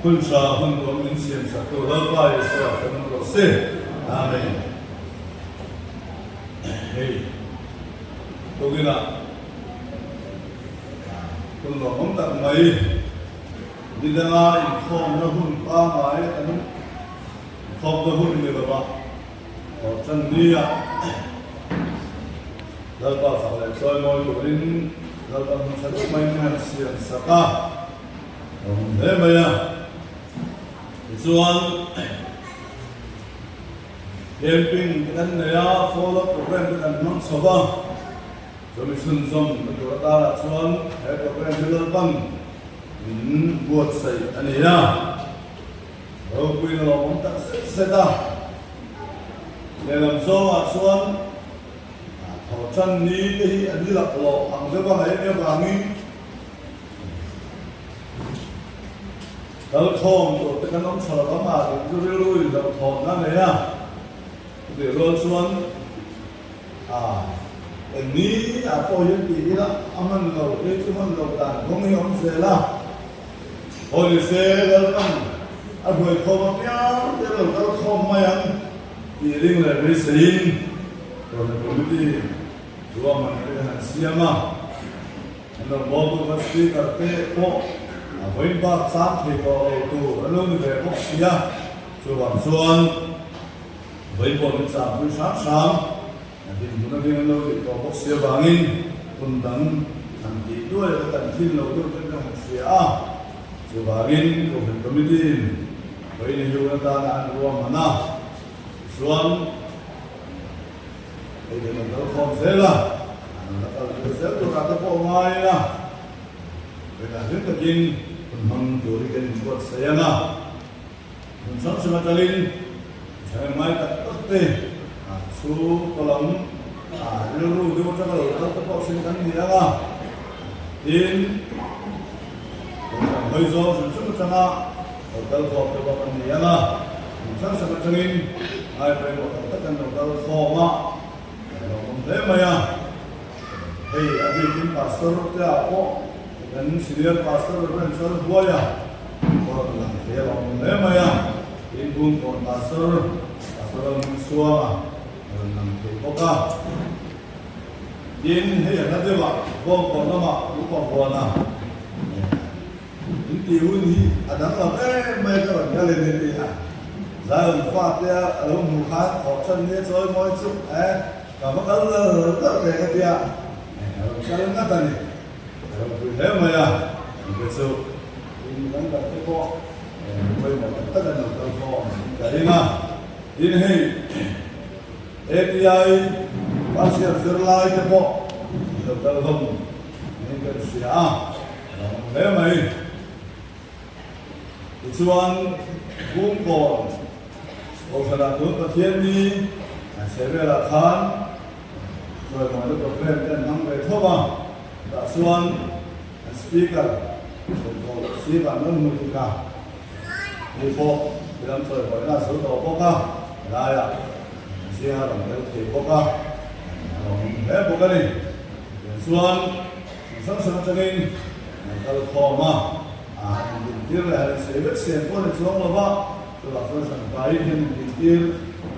kun sa hun ko min siam sa to la pa yesu a kan ko se amen hey to gina kun lo mong tak mai di danga in khom na hun pa mai an khom na hun ni ba o chan ni a dal ba fa le soi moi ko rin dal ba mun sa mai na siam sa ka để bây giờ chuan camping cái này á follow program cái này nó sao ba rồi mình xuân xong mình cho ta là chuan cái program cái lần băng mình buat say anh ấy á rồi quy nó cũng ta sẽ ta để làm sao à chuan họ chân ní cái anh đi lạc lộ hàng cái băng ấy nếu mà mình dal thom to te kan om sala ba ma de ru ru dal thom na ne ya de ro chuan ni a po yin ti la aman lo e chu man lo dan gong ni om se la holi se dal am a hoi khom ya de lo dal khom ma yang ti ring le ri se yin to ne ko ti ruwa man ne han siama no mo bu ma sti ka te po với ba sát thì có tụ luôn về bốc xia cho bạn xuân với bộ mình sản với sát sáng thì chúng ta đi lâu thì có bốc xia vàng in cùng tấn thằng chị đuôi tận thiên lâu đuôi bên trong xia cho vàng in của mình committee với nhiều người ta đã luôn mà na xuân thì mình có không dễ là sẽ cho ra cái bộ mai là vậy là rất là kinh mình tuổi cái buat saya na mình sống sama jalin saya mai tak pasti su kolom lulu di mana kalau kalau tempat singkan dia lah in hơi gió sụp sụp kalau kau tempat dia lah mình sống sama jalin ai phải buat tất cả kalau kau mak kalau thế mà ya hey abi tin pastor tu apa dan senior pastor dan buaya orang yang dia orang lama ya ibu kon pastor musua orang tepoka in hey ada dewa kon kon nama lupa buana inti uni ada apa mereka orang jalan ini ya jalan fatya lalu mukhat option dia soal mau itu kamu kalau tak dia jalan apa ni thế mà ya cái số in vẫn là cái kho bây giờ tất cả những cái kho cái mà in hay API bác sĩ đưa lại cái kho được tao không nên cái gì thế mà cái chuan cũng còn ông sẽ làm tốt cái thiên đi sẽ về là khán rồi mà nó có quen cái năng về thôi mà đã xuân speaker của sĩ bản thân mình cả đi phố thì làm sao gọi là số đồ phố cả lại à sĩ hà đồng đều thì phố cả thế phố cái này xuân sáng sớm cho nên cái kho mà mình tiêu là sẽ biết xem có được xuống là bao tôi là tôi sản phải thì mình tiêu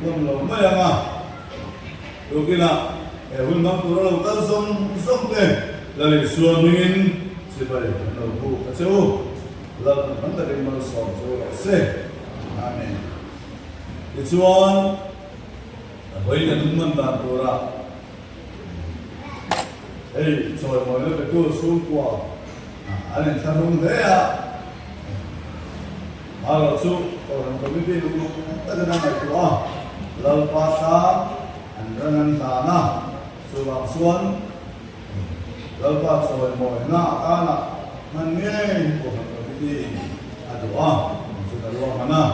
không lâu mấy à đôi khi là hôm nay tôi là tôi sống đây là lịch xuân mình sẽ phải nấu bù cái chỗ là vấn đề mà sống cho sẽ amen lịch xuân với những chúng mình làm đồ ra hey rồi mọi người phải cố xuống qua anh em sao không thế à rồi xuống còn có cái gì lúc tất cả năm này của lâu qua sáng anh ra ăn ta na xuống vào xuân lâu qua rồi mọi na ta na mình nghe của cái gì đó chúng ta lo mà na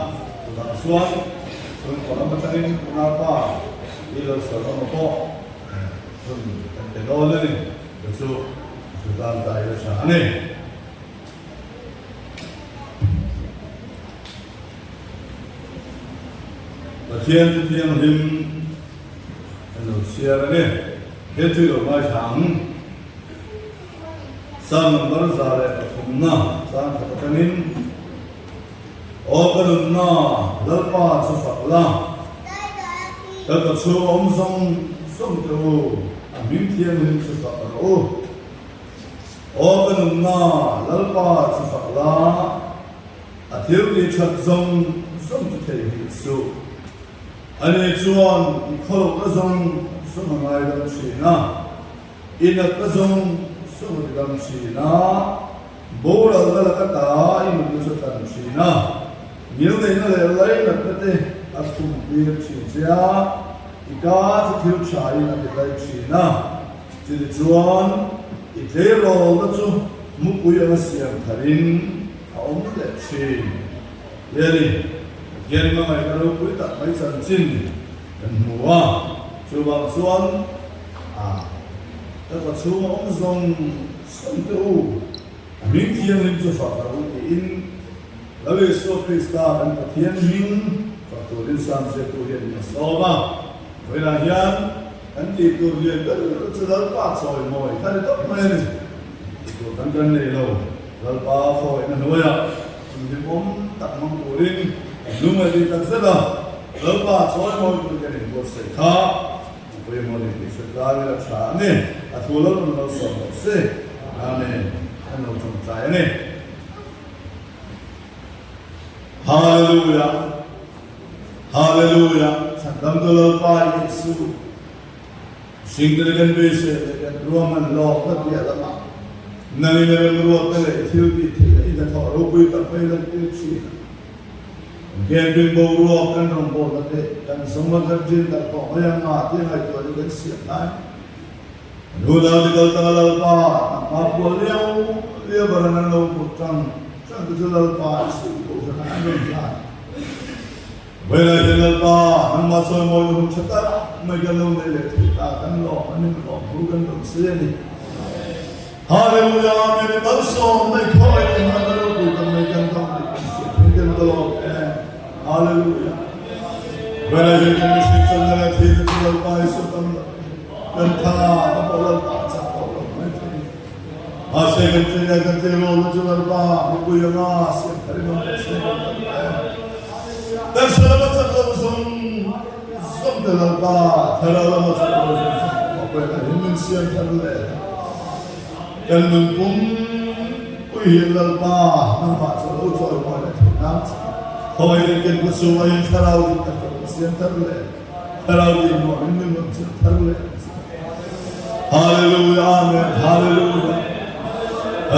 chúng ta xuân xuân còn nó bắt đầu na qua đi lâu sớm nó có xuân cái đó lên được chưa chúng ta tại là sáng này thiên him nó xia ra nè cái thứ ở ngoài sáng sang nó ra lại không na sang thật là nên 어그는 나 널바 주석라 그것도 주 엄성 성도 민티에는 주석로 어그는 나 널바 주석라 아티오리 첫성 성주태일수 아니 주원 이코로 그성 성하이 dam시나 이나 그성 성을 dam시나 뭐라 달라갔다 이는 무슨 dam시나 미루데 이나래 라이나 그때 아스ኩም 비르치자 이가 지티우차이나 비라이치나 지디 주원 이대로 그저 묵구여시양 달인 없는데 치 예리 예리망을 가르고 있다 마이산 진 무와 주방 수원 그래서 주 엄성 선도 민티형 주사라고 인 라베 소크리스타 안 티엔민 faktorin samse tuhian soba velahian anti tuhian kadal pa soi moi kan to men itu kan ne lo dal pa fo ina noya ni bom tak mang turin luma di tak sada dal pa soi moi tu kan ni bos se kha ko mo ni se da la cha ne atulol no so se amen kan no tum cha ne hallelujah Haleluya, samdamdolal pa Yesu. Singdalagan bese, Roman law katya lama. Nani meron ruwa tele, Ethiopi tele, ida thorogoy tapay lang tilsi. Kaya bo ruwa kan rombo nate, kan sumagarjin ta ko kaya nga ati ay to ay siya tay. Lula di kaltalal pa, mapulyaw, liya baranan law putang, saan kaltalal pa, sigo sa kanang yan. Wala hilal pa ang masoy mo yung chata may galaw na elektrika kan lo aning lo bukan ng sini hallelujah amen also may koy na galaw bukan may gandang hindi mo dalaw hallelujah wala hilal misik sa nalat hilal pa iso tam kanta apolal pa sa apolal ase gantiya gantiro lo pa bukuya nga siya karimang siya dan selamat selalusum somdelalpa teralamat selalusum apa yang ingin siang terle dan mengkum uhilalpa nampak selalusum mana tinam kau ingin bersuara yang terlalu siang terle terlalu mau ingin terle haleluya amen haleluya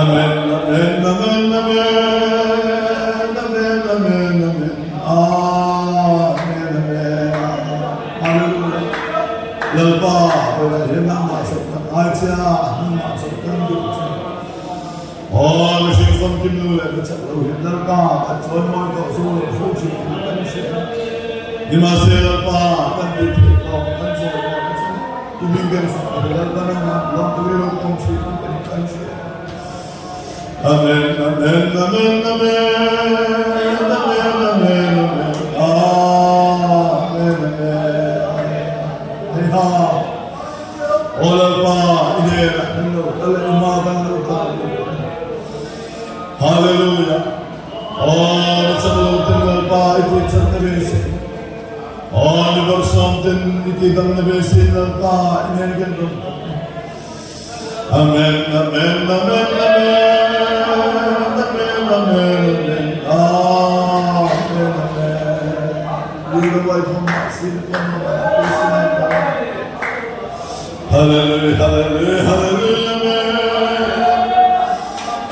amen amen amen amen amen amen amen lalpa wala hina masukkan aja masukkan duci oh mesin something lu le chalo lalpa achon mo to so fuji kan se dimase lalpa kan di ko kan so kimingen lalpa na long tulo tong si kan se amen amen amen amen amen amen Hallelujah. Oh, salutin pa ito sa nabesi. Oh, ni bersomten ikitang nabesi pa inengan ko. Amen, amen, amen, amen, amen, amen, amen, amen. Dito ba itong sinikon mo ba? Hallelujah, hallelujah, hallelujah, amen,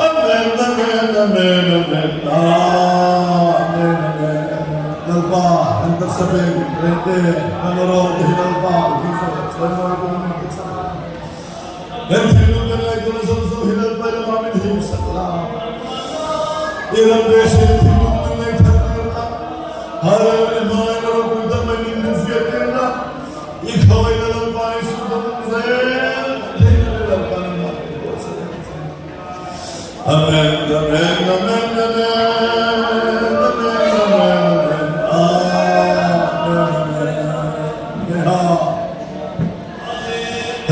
amen, amen, amen, amen, amen. Lalpa, ang tagsabing, rente, nanoroon, lalpa, ito, saan mo ito sa dan hidup lagi dalam satu hidup pada mamin hidup setelah dalam desa hidup dengan terkenal hari ini main orang kita main mufiatnya ikau ini dalam paling sudah zel dalam paling amen amen amen amen amen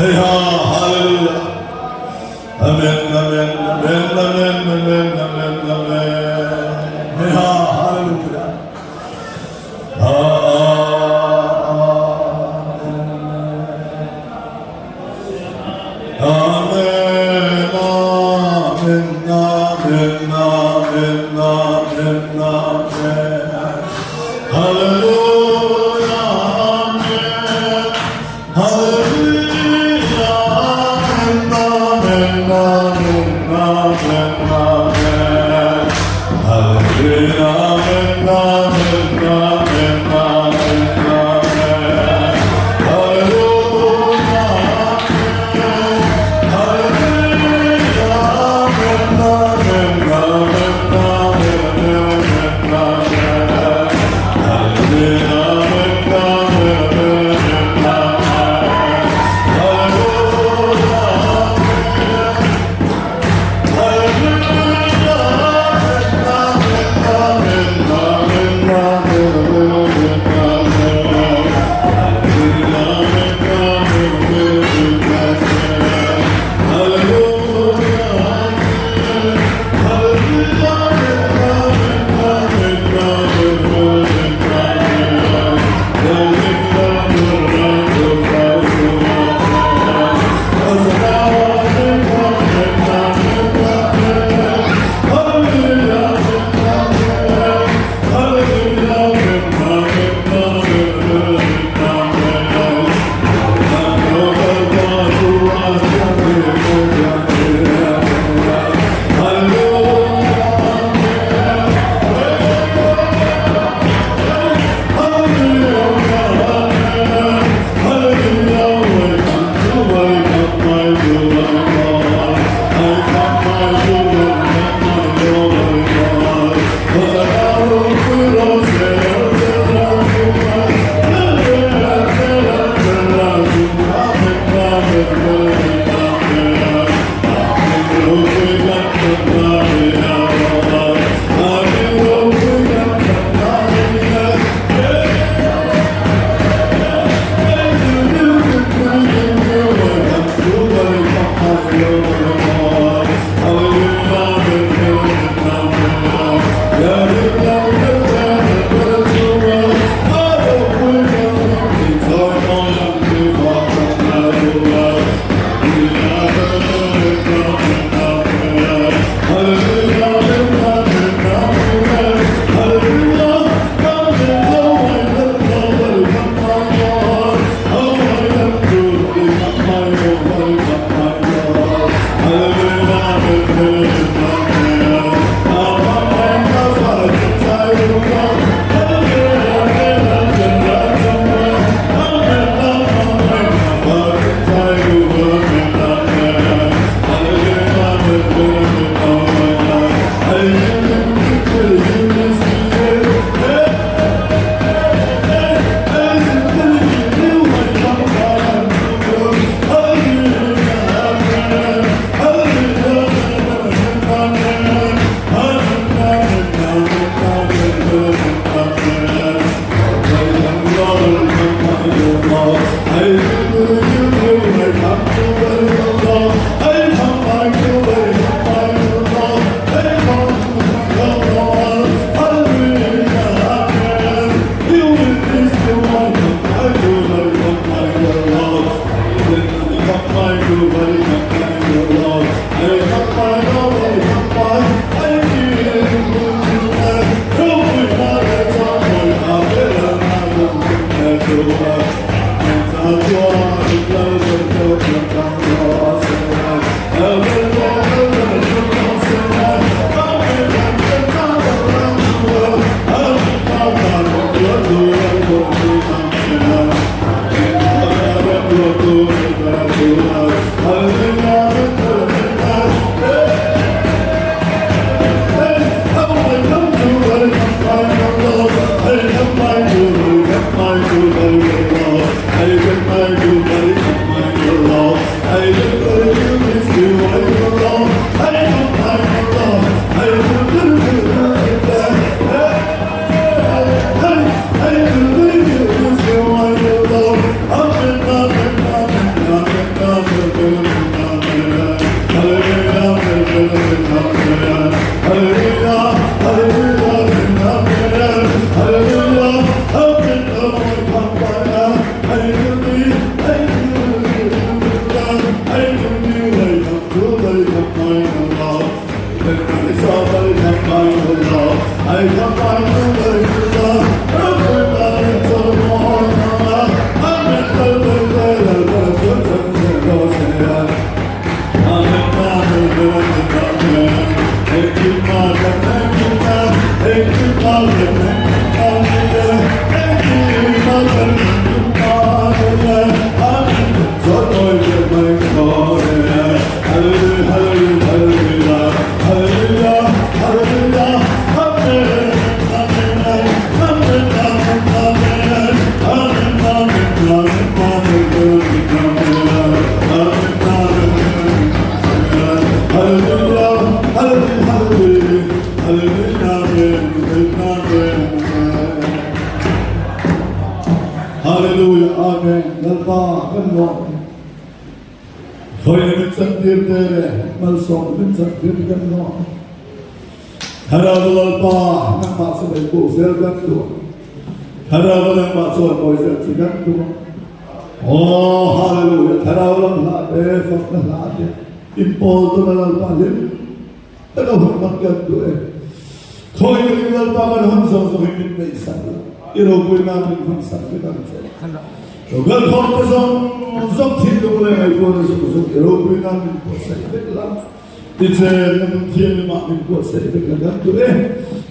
hallelujah amen amen amen amen amen amen amen hallelujah Hallelujah. Hallelujah, Amen. Nalpa, Kanmo. Khoi mit santir tere, malso mit santir kanmo. Harawal pa, nang maso ay po sel kanto. Harawal ang maso ay po sel kanto. Oh, hallelujah. Harawal lahat, fak na lahat. Impolto na lalpalin. Harawal kanto eh. Khoi mit lalpa man hanso so himit na isa. Irogoy namin kung saan kanto. Well, Congressman, something to play my phone is also European and it's a team in Pacific today.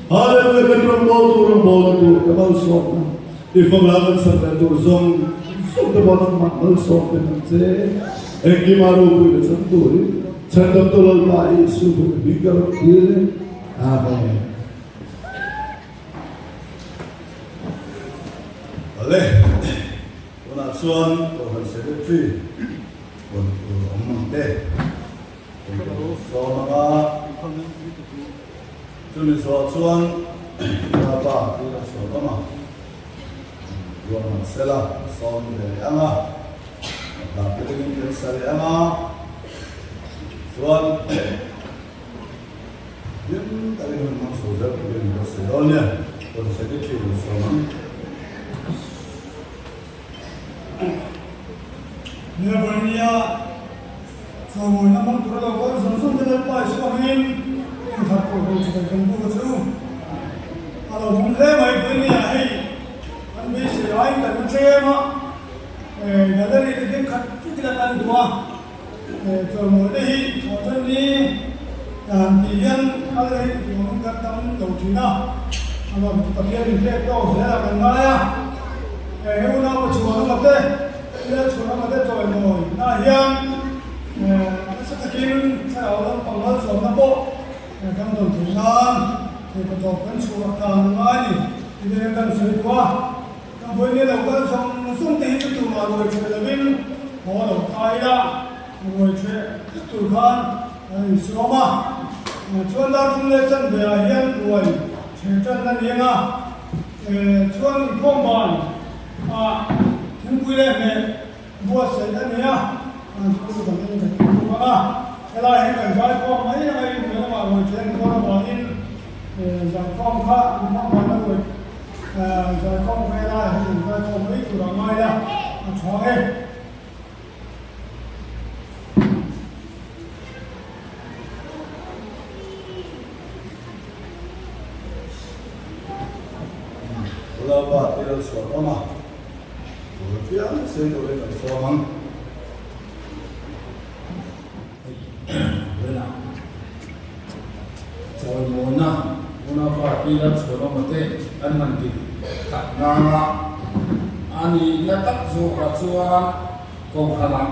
Hallelujah, from ball to about song. If I'm having something to song, so the bottom of song and say, and give our own some story. Send up to all my super bigger feeling. Amen. Xuân của phần secretary của ông Măng Tê của số mà cho nên số Xuân là ba cái là số đó mà rồi mà sẽ là số để ăn à là cái cái sẽ để ăn à Xuân những cái mình mang số rất là nhiều số đó nha của secretary của số mà Nevernia, so we have to go to some of the place of him. You have to go to the computer too. Hello, from there, my friend, hey, I'm busy. I'm the Chema. Gallery again, cut to the Landua. From the heat, totally, and the young gallery, you won't cut down the Tina. I'm going to appear in the door, there, and Maya. Who know what you want to say? Let's go on the toy boy. Now, young, this is a king, I'll let from the boat. I come to Nan, they put open to a town money. You didn't come to it. Come for me, the well from something to my way to the wind, all of Ida, which to Khan and Soma. And 2,000 lessons they are here to one. Children and Yana, 2 combine. Chúng quy lên này mua sấy ra này á, chúng tôi cảm thấy là cũng có à, cái này phải giải phóng mấy ngày nữa mà ngồi trên có là bảo in giải phóng khác, không phải là ngồi giải phóng cái này hay giải phóng mấy của đồng mai đó, chó hết. Là ba tiêu số đó mà. Phía xây đồ lên là số măng. Vậy nào? Rồi muốn phải đi làm số đó mà thế anh mình thì tập na anh đi là tập số cả số công khả năng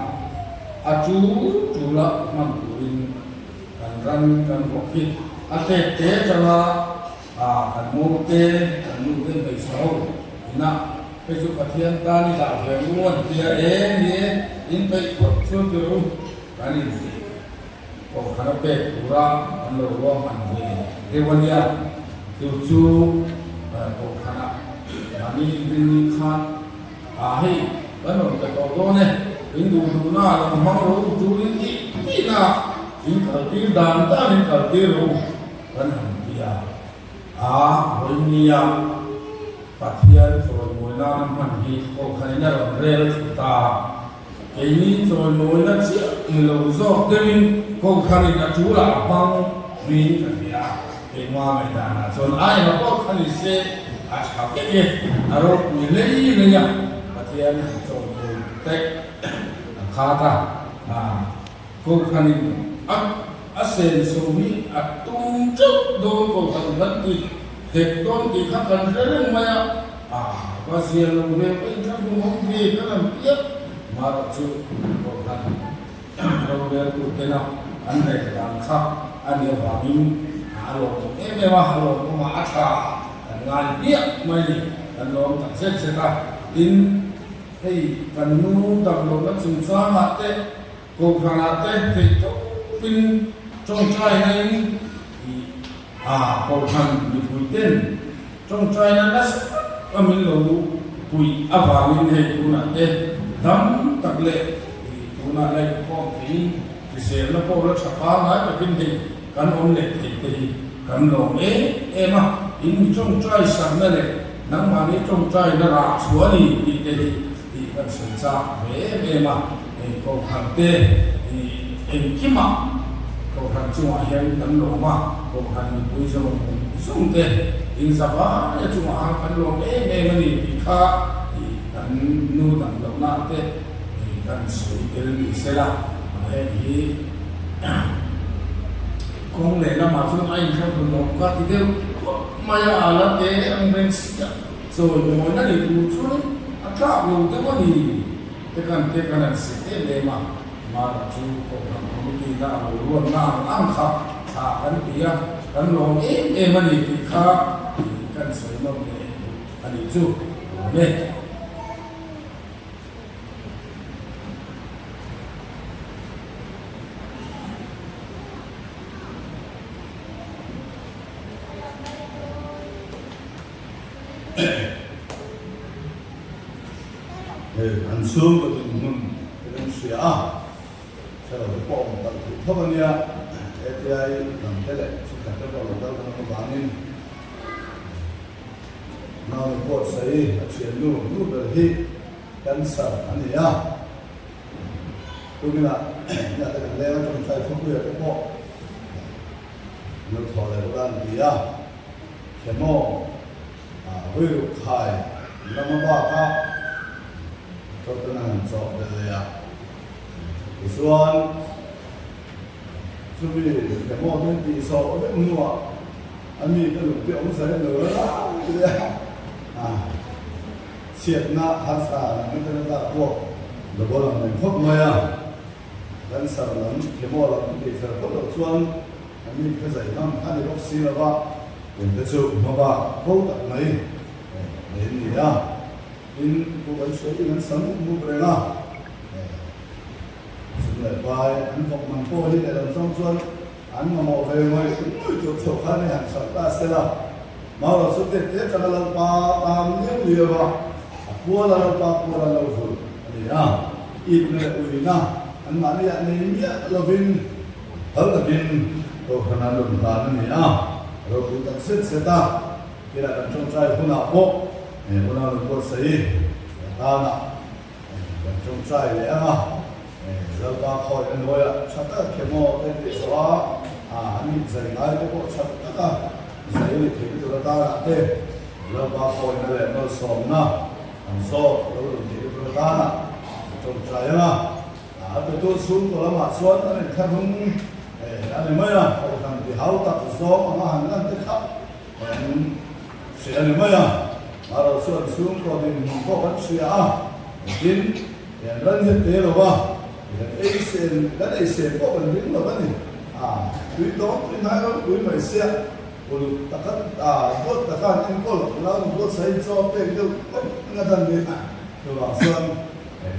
chú là mình cũng cần học hết thế cho là cần mua cái bài số na bây giờ phát hiện ta đi làm việc luôn thì em đi in phải có số tiêu cái này có khả năng bê cura anh lo lo mình về cái vấn đề tiêu chú có khả năng anh đi khăn hay cái nó cái đó này in đủ na là mang rồi chú đi na in cái tiêu đàn ta in cái tiêu rồi cái này với nia phát hiện rồi mỗi năm mình đi có khả năng là rèn ta cái này rồi mỗi năm chỉ lâu rồi để mình có khả năng là chú là bằng mình cái mà mình đã rồi ai mà có khả năng sẽ học cái gì rồi mình lấy cái nhá phát hiện rồi tết khá ta có khả năng sen số mi tung trước đôi có khả năng thì thế con thì khác gần rất là nhiều và riêng là về cái các vùng không gì nó làm tiếp mà chịu có khăn rồi về cái nào anh này làm khác anh này vào mình rồi em mà rồi mà cha ngàn biết mày anh lo tập xét sẽ ta tin hay cần nu tập lo nó chừng xóa mặt thế có khả năng thế thì pin trong trai này có khăn bị thui tên trong trai nó đã mình lâu pui avangin hei tuna te dam tak le tuna lai ko ki se na po la chapa na takin hei kan on le te te kan lo e ma in chong trai sam na le nang ma ni chong trai na ra chuani ti te ti kan sen cha me ma e ko khang te em kima ko khang chua hian kan lo ma ko khang pui zo sung te in sapa ya chuma ang kan lo mani ti kha kan nu dan lo na te kan sui el ni sela he hi kong le na ma chu ai kha ko no ka ti de maya ala te ang ben sia so mo na ni tu chu atra lo te ma ni te kan se te le ma chu ko kan ko ti na lo na ang kha sa kan ti ya kan lo mani ti kha kan soi mong ne ani chu ne an sum ko mun kan sia sa lo ko ta ko ba nia API nam tele chu ka ta ko lo ko bangin nào có xây chuyện lu được hết căn sở anh ấy à tôi nghĩ là nhà ta cần leo trong sai không biết cái bộ nó thò lại cái đàn gì à cái mỏ với lục khai nó mà ba ka cho tôi làm cho đây à cái xuân chuẩn bị cái mỏ bên tí sổ bên mua anh đi cái lục tiệm sẽ nữa đó siết na hạt sa mình cái đó có là có làm mình khóc mày à lần sau lần cái mỏ là mình phải khóc được xuân anh đi cái giải năm anh đi bóc xí là ba mình cái chụp mà ba khóc được mấy đến gì à in cô vẫn suy nghĩ anh sống mua cái nào xin lại bài anh học mang cô đi để làm xong xuân anh mà mò về ngoài cũng chụp chụp khá này hàng sáu ta sẽ là mà là số tiền tiếp cho nó làm ba tam nhiêu nhiều mà qua là lâu rồi thì ít nữa uy na anh mà này anh nhớ là vin hơn là vin rồi khả năng luận bàn này rồi cũng tận sức sẽ ta cái là trong trai không nào bộ không nào được có sấy ta nè trong trai đấy rồi ba khỏi anh nói chắc là cái mò cái gì đó anh dạy lại cái bộ chắc là dạy được thì chúng ta đã thế rồi ba khỏi này nó sống na so rồi thì chúng ta nè trong trai tôi xuống tôi làm xuống anh thấy không anh mới không thằng thì háo tập số mà hàng năm tới khắp sẽ anh mới mà rồi xuống còn thì mình có vấn đề tin lần hiện tế rồi ba ấy xem cái này xem có vấn đề là vấn đề quý đó quý hai đó quý mày xe rồi tất cả tốt tất cả những con là tốt xây cho bên đâu người ta biết rồi bảo xuân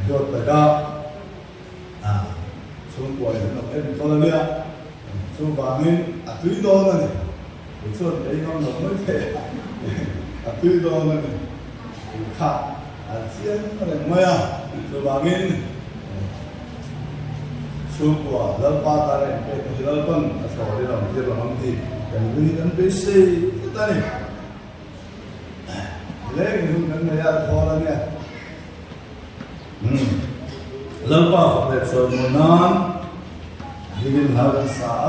rồi tất cả xuống quầy nó em to lên đi xuống vàng lên túi to này rồi xuân đấy nó mới thể túi to này khác chiên nó lại mới rồi vàng lên xuống của lớp ba ta này cái lớp phân sổ đi làm gì làm gì cái người dân BC cái ta này lấy cái hướng dẫn này ra thôi là nghe lớp ba phải đẹp rồi một năm đi đến nào đến xã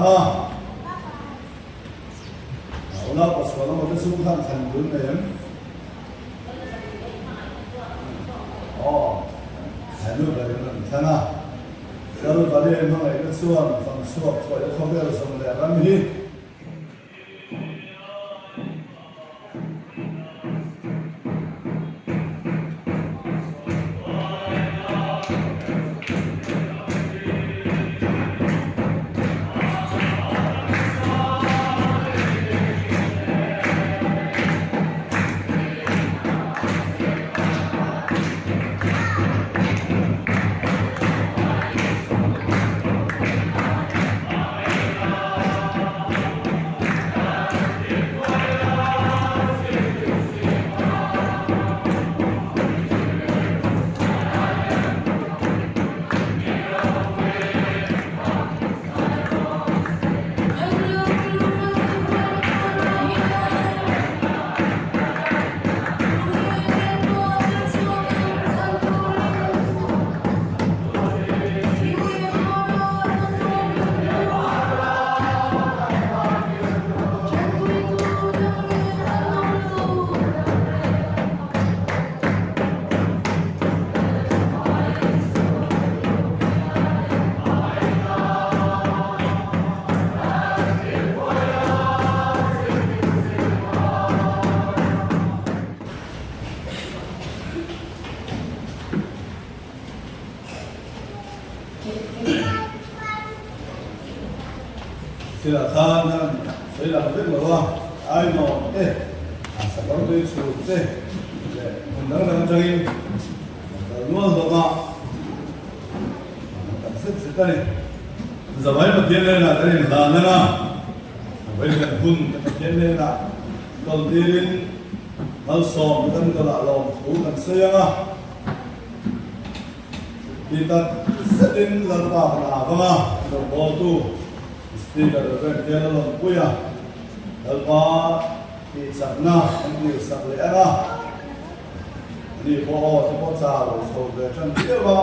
nó có số nó một cái số khăn thành bốn này hai nước là những thế nào rồi vào đây nó lại cái xuồng phần xuồng rồi nó không biết là xuồng đẹp lắm gì sila khan sila biết mà ai mà thế sao có cái số thế mình đang đang chơi luôn rồi mà rất rất đấy giờ mấy mà tiền này là cái gì là nữa bây giờ hun tiền này là còn tiền nó sòng cái cái là lòng thú cần xây á kita sedin lalpa na banga do botu speaker do dia lo puya lalpa ki sakna ni sakle ana ni bo to cha lo so de chan dia ba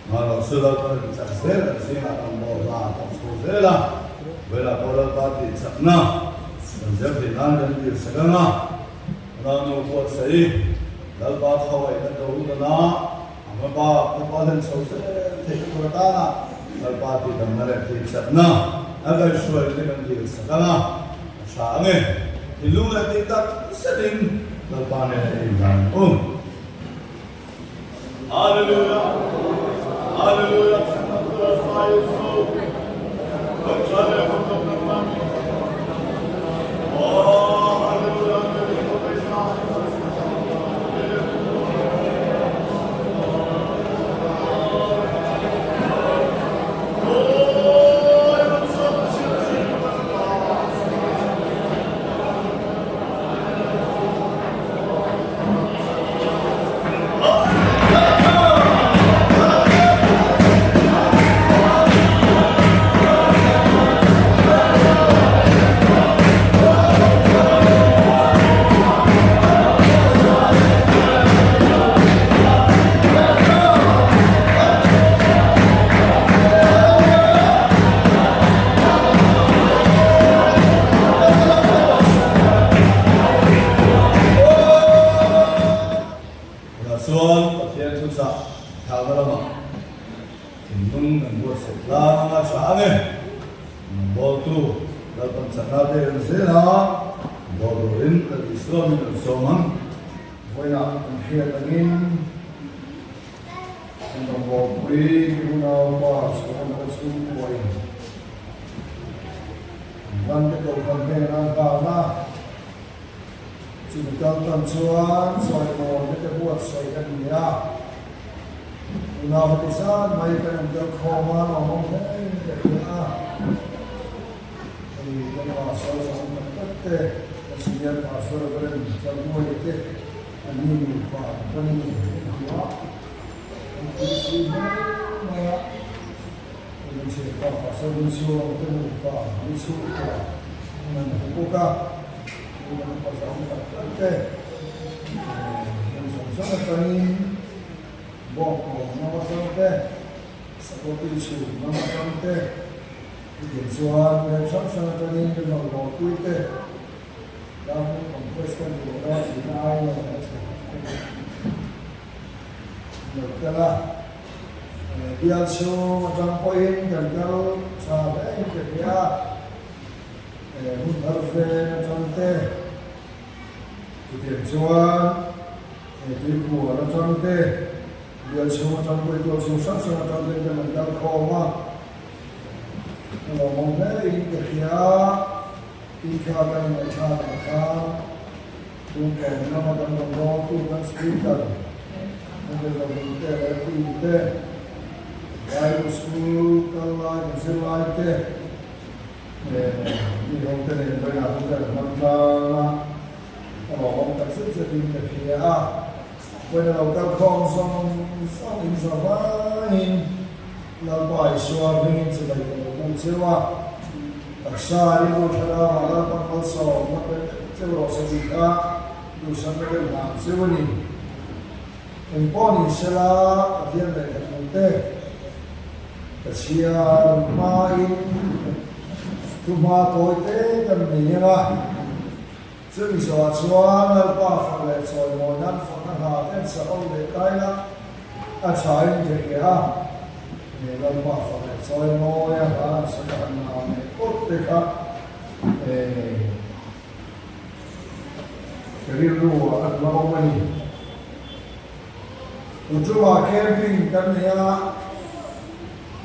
ma lo se la ta cha se la se na tam bo la ta so se la ve la bo la pa ti sakna jab di nan den di sakana na no bo sai lalpa khawai ta do na amapa papalan so se te ko ta na lalpa ti dam na le ti sakna agar shwar ni kan di sakana sa nge ilu la ti ta sedin lalpa ne iman hallelujah hallelujah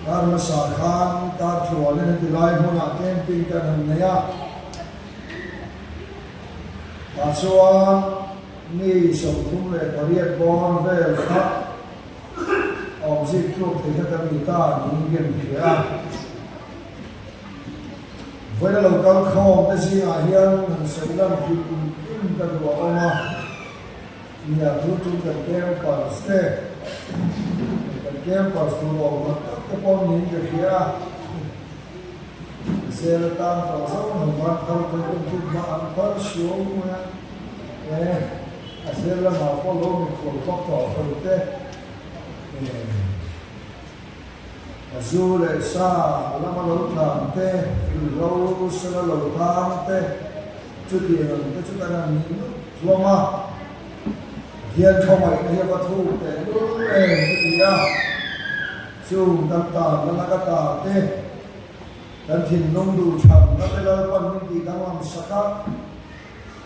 การมาสาขาการตรวจในที่ไรหัวหน้าแกมปิ้งกันเนี่ยปัจจุบันมีสมทุนเลยปริยัติบอลเวลครับออกซิกลุกที่จะมีตาหญิงเงินเขียเวลาเราการเข้าไปสิ่งอะไรนั้นสิ่งนั้นคืออินกันว่าออกมาเนี่ยทุกๆกันแก้วปัสเตกันแก้วปัสตัวออกมาก็พอมีเงินเขียเซลล์ต่างต่อสู้มันเขาเป็นทุกมาอันพันชั่วโมงเซลล์มาพอลงคนก็ต่อคนเตะซูเลซ่าแล้วมาลงทางเตะเราสละลงทางเตะจุดเดียวก็จุดนั้นนี่ลงมาเฮียนเข้ามาเฮียก็ถูกแต่ดูที่ยาซูต่างๆแล้วก็ตาเตะdan hinung du cham na te la pan min ti dang lam saka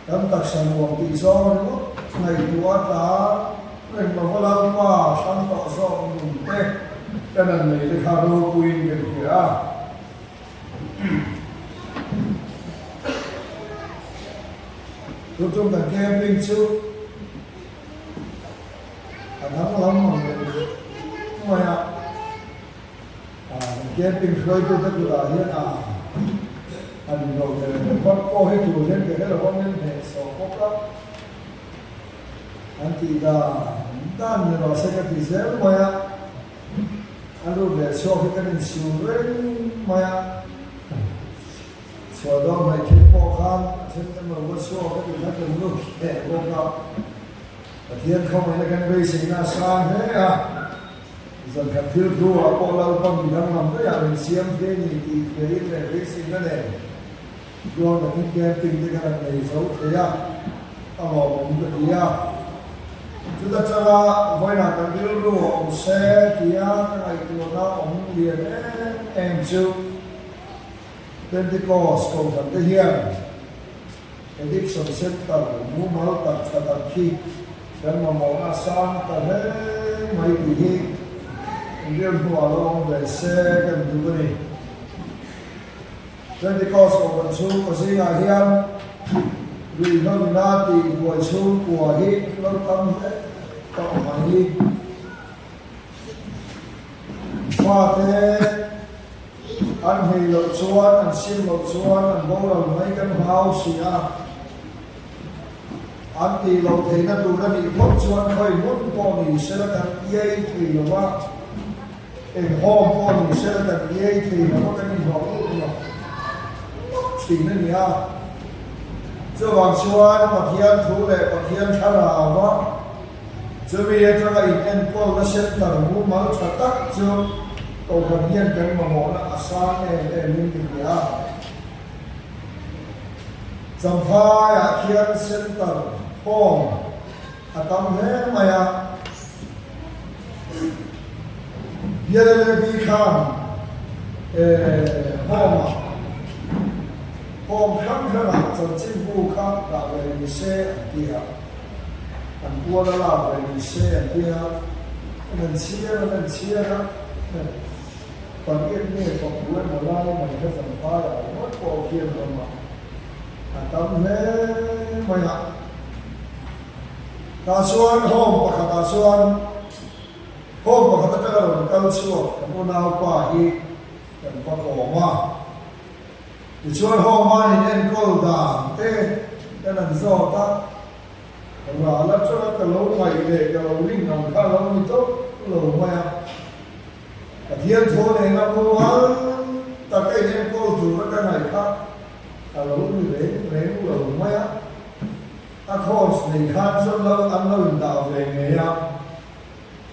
dan tak san wong ti so ni mo ngai tua ta ren ma wala pa san to so mun te kanan nei le kha ro kuin ke kira tu tum ta ke ping chu anang lam ma mo ya camping khơi tôi tất cả hiện anh rồi con cô hết chủ lên cái là con lên hệ số quốc cấp anh thì là tan như nó sẽ cái gì sẽ mà anh rồi để cho cái này siêu lên mà sau đó mày kiếm bỏ khăn xem mà có cho cái gì nó cần lúc để quốc cấp thiên không phải là cái bê sinh ra sang thế dần cả thiếu thua ở bộ lâu con bị đang làm cái dạng xem thế thì cái này cái sinh cái này do là cái kia tình cái này xấu thế à cũng được à chúng ta cho là với là cái thiếu thua ông xe thì cái này tụi nó ông liền em chịu Pentecost cầu thần cái hiền cái đích sầm xếp tờ mũ máu tập khi cái mà mỏ sang tờ hết mấy gì Dia buat dari second dulu ni. Jadi kau seorang suku kasih ahian, di nanti buat suku ahi, lalu kamu tak ahi. Fateh, anhi loksuan, ansim loksuan, anbola mereka house ya. Anti lok thina tu kan loksuan kau mun poni selakan iai tu lawa. Hôm con sẽ là tận dây thì nó có cái gì đó chỉ nên nhá chưa bằng xưa mà thiên thú lệ mà thiên khá là quá chưa bây giờ cho cái em con nó sẽ tận ngũ máu cho tắc chưa cầu thần nhiên cái mà mỏ là sáng này để lên được nhá dòng phai thiên sẽ tận hôm tâm thế mày Dia lebih kan, hom kan kerana terjadi bukan dari se dia, dan buat lah dari se dia, mencia, pagi ni pembuat mulai mereka sampai, buat kopian rumah, atau banyak, tasuan hom pakai tasuan. Hôm màเขาจะเราเอาช่วยกับพวกเราป่าอีกกันประกอบมาที่ช่วยห้องมาเนี่ยก็ด่าเต้กันนั่นโซ่ตักเราแล้วช่วยกันเราใหม่เลยกันเราวิ่งนำข้าเราไม่ต้องเราไม่แต่เทียนโทเนี่ยนะพวกเราแต่ไอ้เนี่ยก็ถูกแล้วกันไหนครับเราไม่เร่งเราไม่ถ้าข้อในขั้นส่วนเราอันเราดาวเองเนี่ย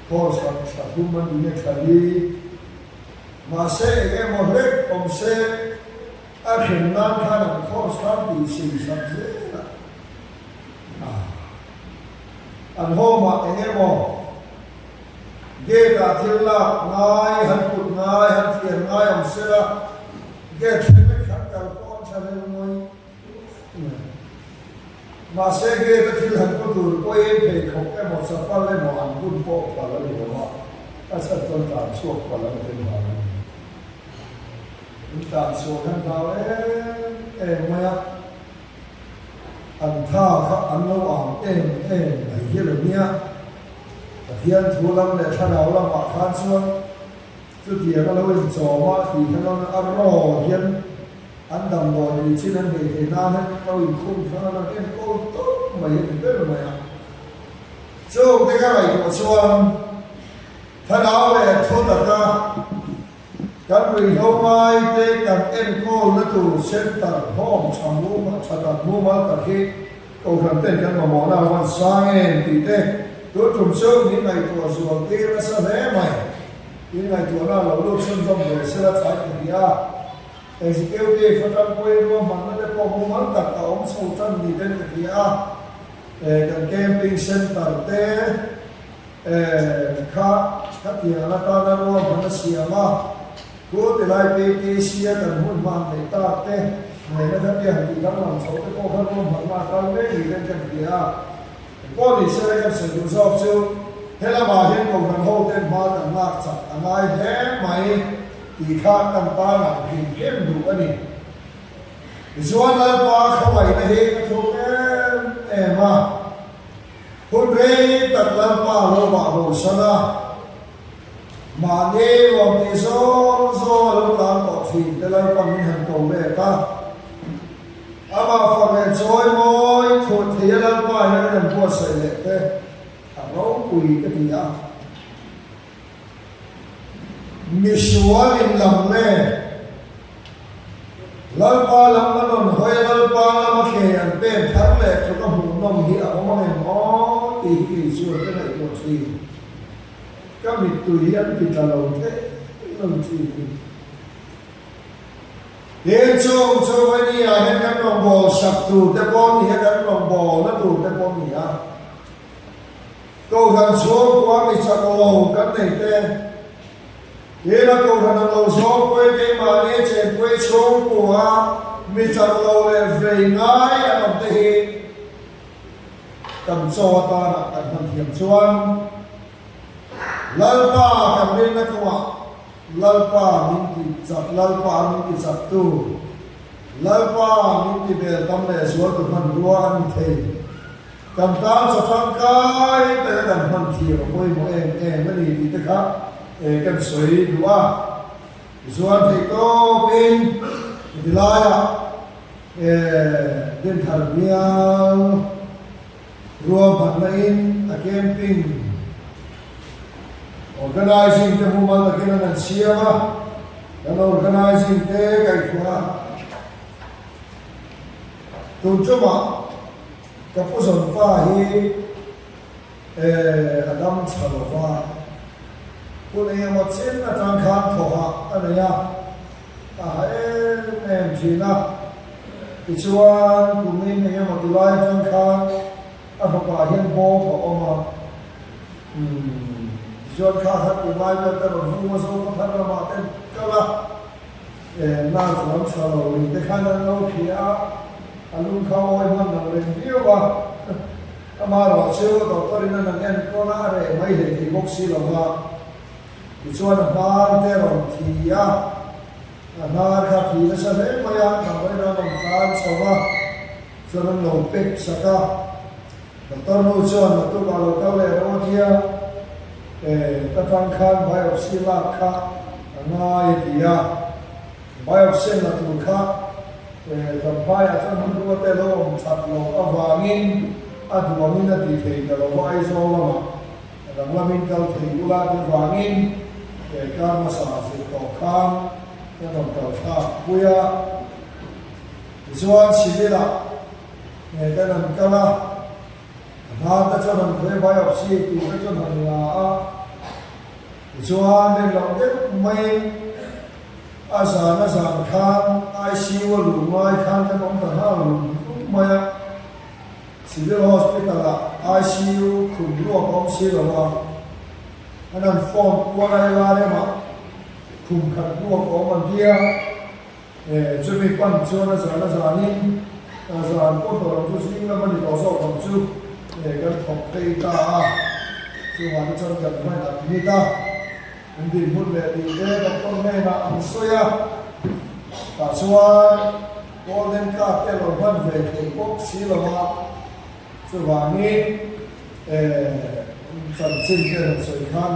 Kos satu dunia kali masih emohek omse akhirnya kan kos kan di sini saja. Anhoma engemo ge datilla ngai hanput ngai hantier ngai omse la ge theme khatal kon chale moi masih kita tidak betul, kau ini kau mau siapa le mau angkut kau kalau ni mau, asal tuan tak suka kalau ni mau. chúng ta số thân vào em mày anh tha anh lâu em này kia là nhá thiên thu lâm để thay đầu lâm bạc khan xuống chút tiền nó lâu rồi mà thì nó ăn rò thiên anh đầm bò thì chỉ nên để thế nào hết lâu không cho nó cái cô tốt mà hiện biết rồi mày số cái này của xuống thay đầu để thu được ra các vị hôm nay tê các em cô nó tụ sen tận hôm chăm mua mà chăm mua mà tất khi câu thần tên các món nào hoàn sang em thì tê tôi trùng sớm những ngày tuổi ruộng kia nó sẽ né mày những ngày tuổi nào lâu lâu xuân rong về sẽ là trái thì à để kêu đi phát triển quê luôn mà nó để có mua món tất cả ông sâu chân thì đến thì à để cần camping center tê khác tiền là ta đã luôn mà nó xìa mà cố thì lại cái xìa cần muốn mang để ta tê này nó thật tiền thì nó làm xấu cái cô không luôn mà ta lấy gì đến thì à có thì sẽ là sử dụng rau siêu thế là bà hiện cùng thằng hô tên hoa thằng lạc sạch thằng ai thế mày thì khác thằng ta là thì kiếm đủ cái này thì doan là ba không phải là hết cái thuộc em mà hôm nay tật là ba lô bà bồ sana mà đi vào thì do lúc làm có thì cái là còn mình hành cầu về ta ama phần joy môi thuộc thì là bài nó làm qua sợi lệ thế áo quỳ cái gì à misua mình làm lệ lần ba làm nó nổi hơi lần ba làm cái anh bên thắng lệ cho các hùng nông địa ở mà em ó thì rồi cái này một gì các mình tùy ăn thì là lâu thế lâu gì hiện chung cho cái gì à hiện các đồng bò sập tù tế con thì hiện các đồng bò nó tù tế con gì à câu thần xuống quá bị sập lầu các này tên thế là câu thần lầu xuống quay cái mà đi trên quay xuống của bị sập lầu để về ngay ở đồng tây cầm cho ta là cầm thần hiểm xuân lần ba cầm lên nó không ạ lalpa minti zat lalpa minti zat tu lalpa minti be tamle suar tu man ruan thei kam ta sa thang kai te dan man thi ro koi mo em mani ti te kha kam soi duwa suan thei to pin dilaya den thar miao ruam ban nain a camping organizing the movement again and Siama and organizing the Gaikua to Juma Kapuzon Fahi Adam Salova Pulling what's in the Tankan Toha Anaya and Gina it's one to mean the name of the light Tankan Afapahian Bob or Oma John Carter divided the room was over Panama and Kala and now from so the kind of no here a look how I want to review Amaro Chill, Dr. Rinan and Kola, made it the book seal of it's one of Marder Tia Anarka Tia Maya, Kamara Khan Sava, Solan no Pick Saka, Dr. Nujon, the two Alokale Rotia. Ta thang khan bai of sila kha ngai tia bai of sen la tu kha ta bai a chan hu te lo chat lo awangin adwamin a ti thei da lo bai zo lama ranglamin kal thei ula tu wangin ka ma sa se to kham ta dom to tha puya zuan sibila ta nam kala na ta cho nam thuê bài học sĩ tu cái cho thằng là cho nên lòng biết mấy asa na sang khan ICU lu mai khan cái bóng thằng nào lu mai civil hospital là ICU cùng luôn bóng sĩ là anh ăn phong qua đây là đấy mà cùng khẩn luôn có bằng kia chuẩn bị quan cho nó giả nín giả có tổ chức chút xíu là mình đi tổ chức tổ chức để cái học tây ta chứ mà nó trong trận phải là như ta anh tìm một lệ thì cái con này là ăn xoay ta suan golden ka te lo ban ve te ko si lo ma su wa ni san chen ke lo so khan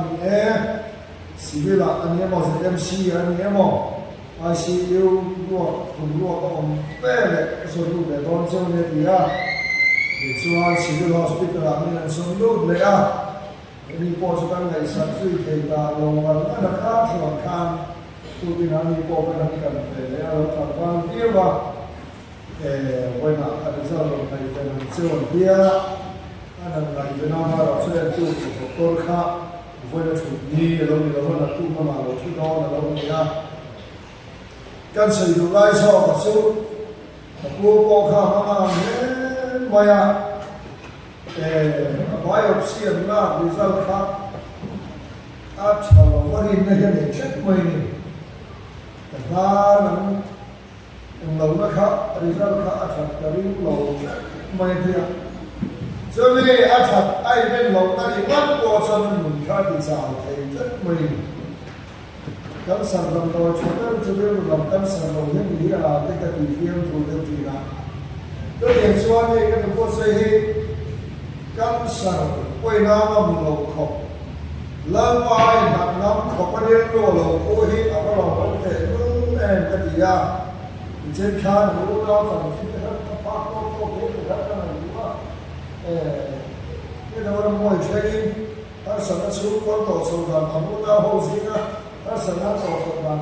sivila ani mo se MC ani mo ICU lo lo ko pele so lu le don so ne dia ni suan civil hospital ani so lu le ni po so kan lai sa sui te da lo ma na ka so kan tu ni na ni po ka ni kan te le lo ta ban ti ba bueno a eso lo que diferenció dia ana la idea ma lo se tu doctor ka bueno su ni lo ni lo na tu ma lo tu no na lo ni ya kan se yu lai so ka su ko ko ka ma ma ya biopsy na result ka at lo wa ni ne ne check mai ni ta na lâu nó khác, result khác thật là đi lâu mấy thiên, cho nên thật ai bên lâu ta đi bắt qua sân mình khác thì sao thì rất mình cắn sản phẩm rồi cho nên làm cắn sản phẩm những gì là cái tỷ phim thủ tướng thì là tôi hiện xuống đây cái tôi xây cắn sản quay nam mà mình lâu không lần mai nặng lắm không có đến rồi lâu cố hết ở cái lòng không thể luôn em cái gì à trên khan nó đâu phải chỉ là các bác có biết được cái này đúng không? Cái đó là mọi chuyện ta sẽ nó xuống con tổ số đoàn mà muốn ta hậu gì nữa ta sẽ nó tổ số đoàn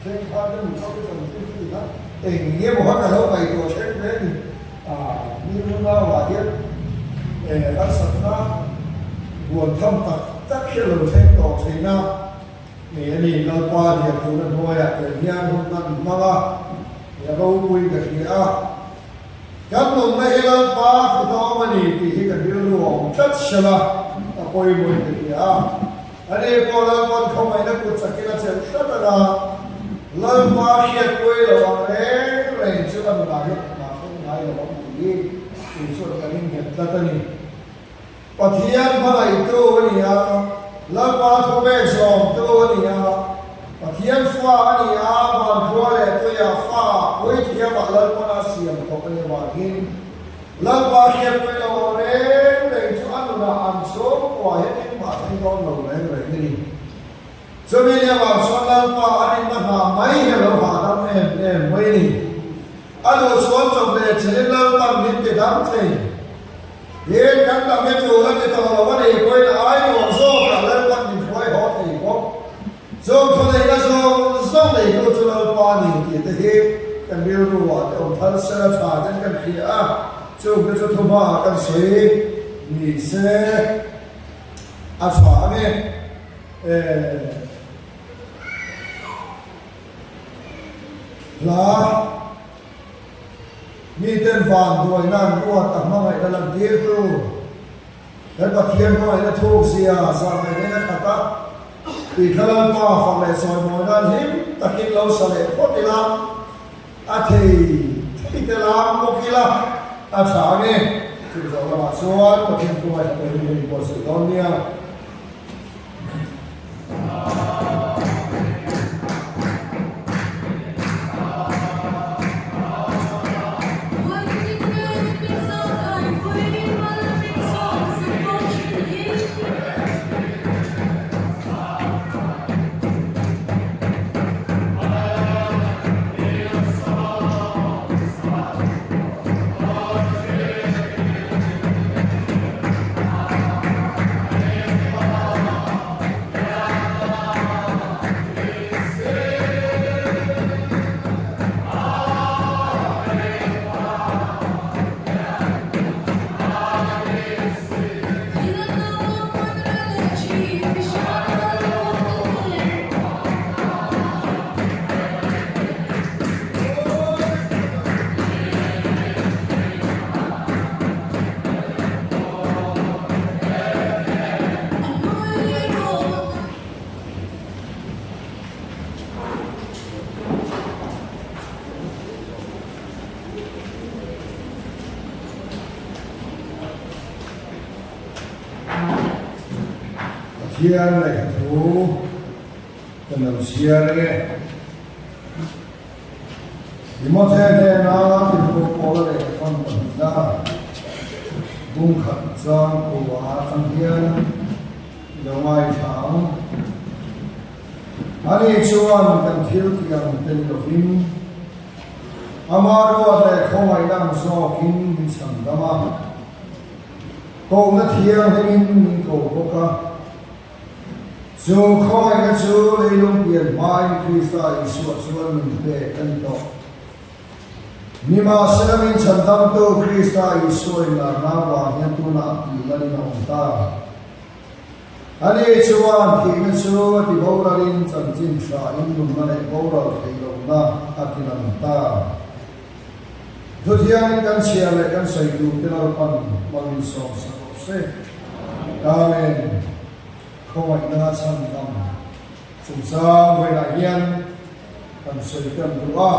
trên khan nó mình có cái phần gì đó tình nghĩa một cái lâu ngày tổ trên đấy như muốn ta hòa hiệp ta sẽ nó buồn thâm tập tất khi lần trên tổ thì nào thì lâu qua thì cũng là thôi để nhà không cần mà ya go vui cái gì các nông mấy lần ba cái đó mà đi thì cái điều luôn rất là coi vui cái gì anh em có lần con không ai nó cũng sẽ cái là sẽ rất là lần ba hiện quay là bằng đấy rồi chứ là mình làm mà không ai là bằng gì thì số cái linh hiện ra tên này và thiên mà lại tu này lần ba không biết xong tu này và thiên pha này mà qua lại tôi pha với thiên mà lần qua là xiêm có cái mà hin lần ba thiên quay đầu đấy để cho anh là ăn số quả hết những mà thanh con đầu đấy rồi cái gì cho nên là vào số lần ba anh mà làm mấy cái lâu hà đâm em mấy đi anh ở số trong này chỉ nên lần ba mình để đắm thì hiện các bạn biết rồi là cái tàu là vấn đề quay là ai còn số cả lần ba mình quay họ thì có so for the so they go to the party the he can be what on falsa ta den kan khia so ke so thoma kan sei ni se a swa ne la mi ten van doi nan ko ta ma ngai dalam dia tu dan pathian ko ina thok sia sa mai ne khata thì khi lần qua phòng này rồi mọi người hiếm ta kinh lâu sau này có thể làm thì làm một khi là trả nghe thì rồi là bạn số một thiên thu hoạch để mình có sự đón nha Chia này chú cần làm chia đấy một thế này nó thì cũng có là để con mình ra bung khẩn trong của thằng thiên đầu ngoài thảo anh ấy chuan cần thiếu tiền tiền đồ phim amaro để không ai đang so kinh mình sẵn đó mà cô nó thiêng thế mình cổ cô cả dù không ai cái chú lấy lông tiền mai Christa Isu chuan mình về tân đó nhưng mà sẽ mình sẵn tâm tu Christa Isu là na và hiện tu na thì là đi nào ta anh ấy chuan thì mình chú thì bao ra đến chân chính sa in đúng là này bao ra thấy đâu na thì là ta dù thiêngกันเชียร์เลยกันใส่ดูที่เราปั่นมันสองสองเสกอาเมนเขาไว้หน้าชั้นดำสุขสันต์ไว้หน้าเฮียนกันใส่กันดูว่า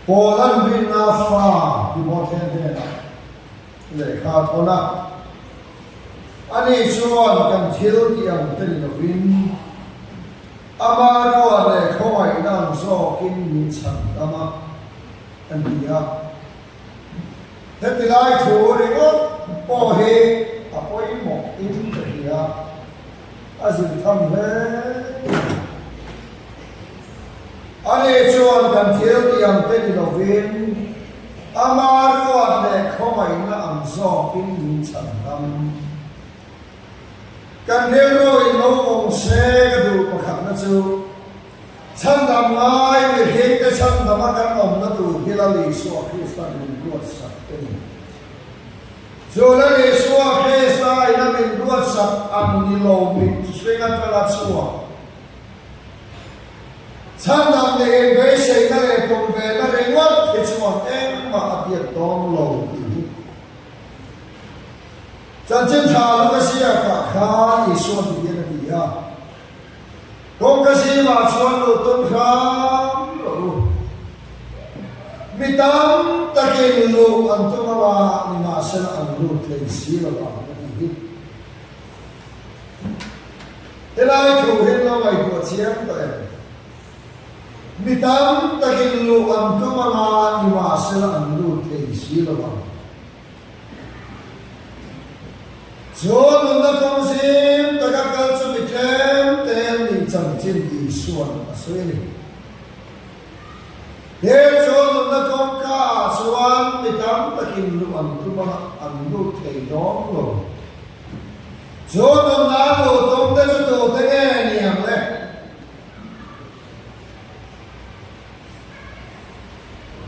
โปลันวินาฟ้าที่มอเทนเดนะเลยขาดคนละอันนี้ชวนกันเที่ยวเที่ยงเต็มวินอามาโรเลยเขาไว้นั่งโซกินมีฉันตามาอันเดียเฮติไลทูริโอโปเฮอปอยหมกอินเดียอาจิทำเลยอันนี้ชวนกันเที่ยวที่ยังเป็นดอกวินอามาโรเลยเขาไว้นั่งโซกินมีฉันตามกันเที่ยวโรยโลงเสกดูประคับนะจูฉันทำง่ายไม่เห็นแต่ฉันทำมากันอมนะดูฮิลาลีสัวคริสตันมินรวดสักเองจูลาลีสัวคริสตันนั้นมินรวดสักอันนี้โลมินสวยงามประหลาดสัวฉันทำเองไม่ใช่นั่นเองตรงเวนั่นเองว่าที่ชวนเองมาอภิตองโลดีจันเจนชาลูกเสียกับข้าอิสวนเดียนดีอ่ะตรงกับสีมาชวนลูกต้นข้ามลูกมิตามตะเกียงลูกอันตุมาว่านิมาเสนอันลูกเทสีละบ้างดีเวลาถูกเห็นเราไม่ตัวเชียงตัวเองมิตามตะเกียงลูกอันตุมาว่านิมาเสนอันลูกเทสีละบ้างชวนนักท่องเที่ยวตะกักกันสุดเต็มเต็มนี่จังจินอีส่วนสวยนี่เดี๋ยวชวนนักท่องข้าชวนไปทำตะกินลูกอันทุบะอันลูกเทน้องลงชวนนักลูกตรงเด็กตัวเท่นี่ยังเลย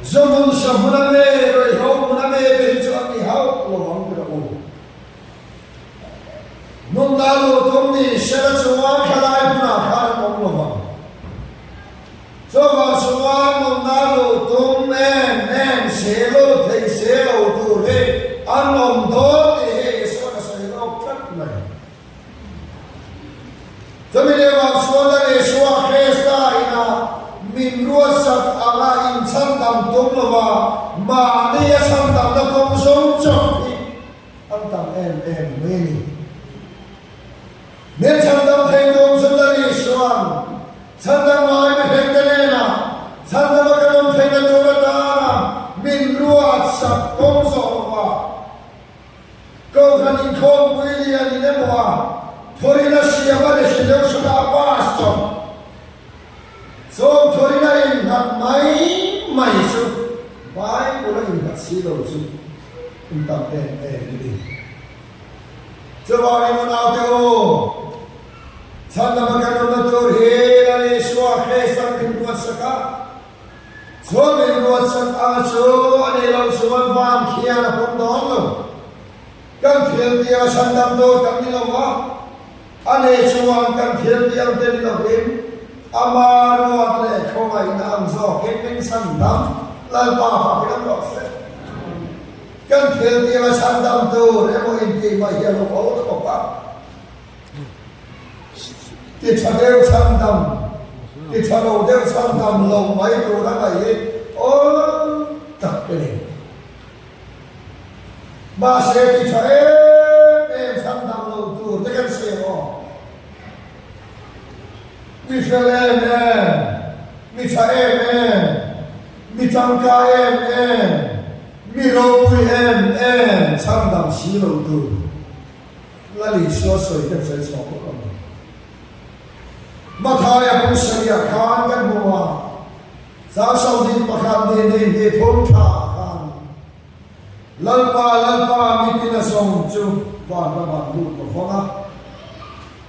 ชวนสมุนเมย์โดยเขามุนเมย์เป็นชวนที่เขาลงกระโดดนุ่มดาวตรงนี้เชื่อชวนขลายบุญอาคารมงลงชวนชวนนุ่มดาวตรงแน่เสโลเทเสโลดูเฮอันลมโดดเฮสวนเสโลจัดเลยจะไม่ได้ว่าชวนอะไรชวนเคสได้นะมินรัวสักอะไรอินชันดำตรงละว่ามาเนี่ยชันดำละคงสมจบอีกอันดำเอ็มไม่เมื่อฉันทำเพลงของฉันได้ชวนฉันทำอะไรไม่เห็นกันเลยนะฉันทำอะไรเพลงตัวละตานะมินรัวสักกงสองว่าก็ขันอินคงวิลเลียนนี่เนี่ยว่าทอรินาเสียมาเลยเสียสุดาบาสต์ส่งทอรินาอินหัดไม่สุดไม่กูเลยอินหัดสีเราสุดอินตับดีจะบอกให้มันเอาเถอะฉันทำมากันมาตัวเฮลัยสวะเคสันเป็นตัวสักชวนเป็นตัวสักอาชูอันนี้เราชวนฟังเขียนผมนอนลงกันเพียงเดียวฉันทำตัวกันนี่เราว่าอันนี้ชวนกันเพียงเดียวเต็มเราเองอามาโรดเลยเขาไม่นำซอกเก็บเป็นฉันทำแล้วป้าพาไปกันหรอกเสร็จกันเพียงเดียวฉันทำตัวแล้วก็อินดีมาเฮียเราบอกว่าที่ฉันเดียวฉันทำที่ฉันเอาเดียวฉันทำลงไม่ดูแล้วไงโอ้ตัดไปเลยมาเสียที่ฉันฉันทำลงตัวแต่กันเสียว่าวิเฟลเล่ cha mi tangka mi robui chang dam si lo tu la li so soi kan sai so ko ma tha ya bu sa ya khan kan bu wa sa sau din pa khan de thom tha khan lalpa mi tin song chu wa ba lu ko fa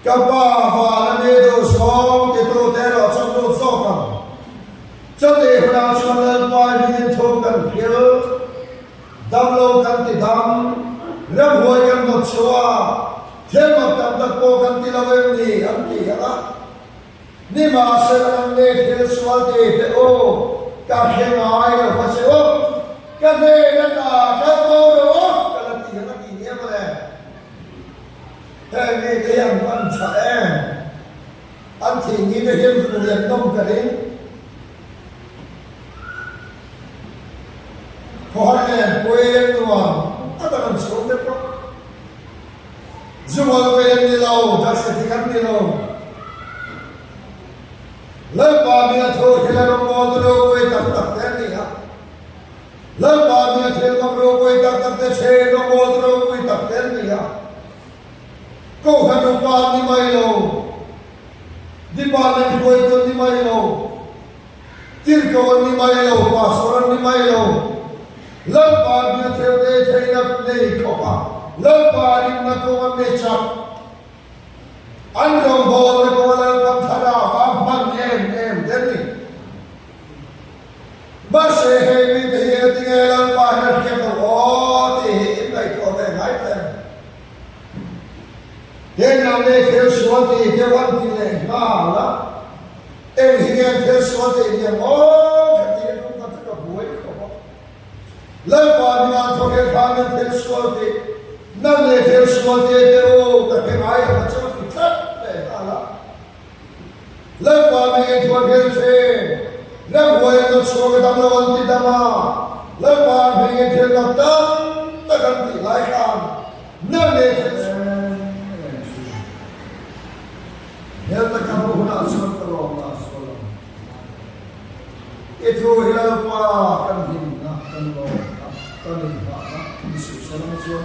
ka pa wa la ne do song ke to te ro chang do so ka cho để ra cho lalpa mi thom kan phil dam lo kan ti dam ram hoi kan mo chua thêm một tâm tất cô kan ti lo em ni am ti ha ni ma se an le thil sual te o ka khe ngai lo fa se o ka ne na ta ka mo ro ka la ti ne ma le he ni ke yang quan cha an thi ni de hem fu lian nom ka rin Kohan kuyen nuang, ada kan suruh deko. Jual kuyen ni lau, dah setiap ni lau. Lepas dia tu hilang modal kuyen tak terni ha. Lepas dia hilang kuyen tak terceh modal kuyen tak terni ha. Kau kan lupa ni mai lau, di balik kuyen tu ni mai lau, tirkawan ni mai lau, pasaran ni mai lau. Lepas dia terdekat nak naik kopa, lepas dia nak kau macam, anda boleh kau lepas thara, apa jadi. Masih heavy dia tinggal lepas nak kita ini baik kau dengar kan? Dia nak naik sesuatu dia want dia malah, dia sesuatu dia dia tu kata kau buat kopa. Lepas dia thore khamen phir sulte nam le phir sulte tero ka phai macam kitap le ala lepas dia thore se nam hoye no soga dam lo anti dama lepas dia thir na tam takan ti lai khan nam le phir hel ta kam huna asal tero Allah sallam itu hilal pa kan hinna kan lo kan apa isu salam so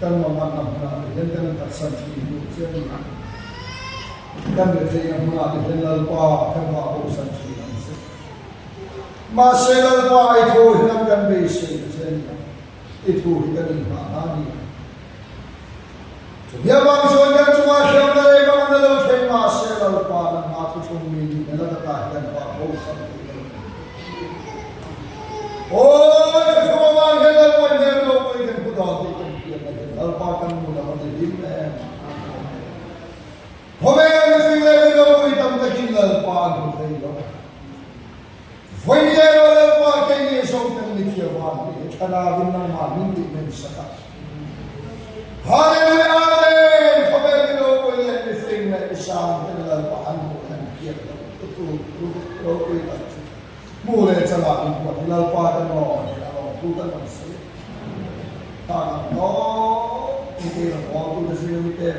kan mama nama dengan tersan hidup jadi kan berjaya mulai dengan apa kan apa urusan hidup masalah apa itu hilang kan besi jadi itu hilang mana ni dia bangsa cuma siapa yang mengeluh masalah apa dan matu cumi dalam katakan apa urusan Oh, semua orang yang pun dia pun kan kuda dia alpakan mula pada dia. Home yang mesti lagi pun tam takin alpakan tu. Foi dia alpakan ni somkan ni kiawan ni kana binang mamin di mensakat. Haleluya amen. Home yang pun yang mesti lagi sam kan alpakan bukan dia tu mulai jalan buat hilal pada no, hilal bukan masih. Tanah no, ini orang tu mesti kita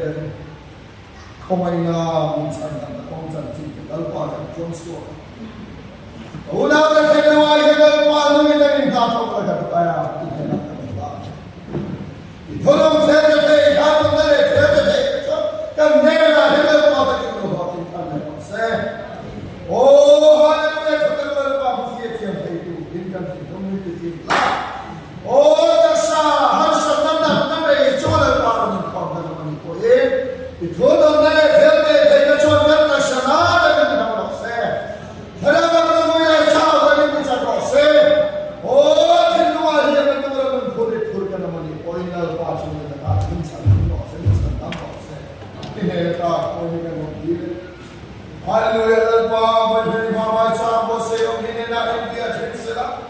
kau mainnya muncul dan muncul cinta hilal pada jomsko. Udah berkata wajib hilal pada ni lagi tak tahu kerja kaya kita nak kerja. Itu orang cerita ikan benda cerita kan mereka hilal pada itu buat ikan mereka. Oh, haleluya. Oh, dasar harus nak jual barang kau dengan manipu. Itu orang nak beli, kita jual benda sana dengan nama saya. Kalau orang mula cakap dengan kita saya, oh, keluar dia betul betul puri dengan manipu. Ini adalah pasal yang tak insan nama saya. Ini adalah orang yang mungkin. Haleluya, Allah berfirman macam saya ini nak dia cerita.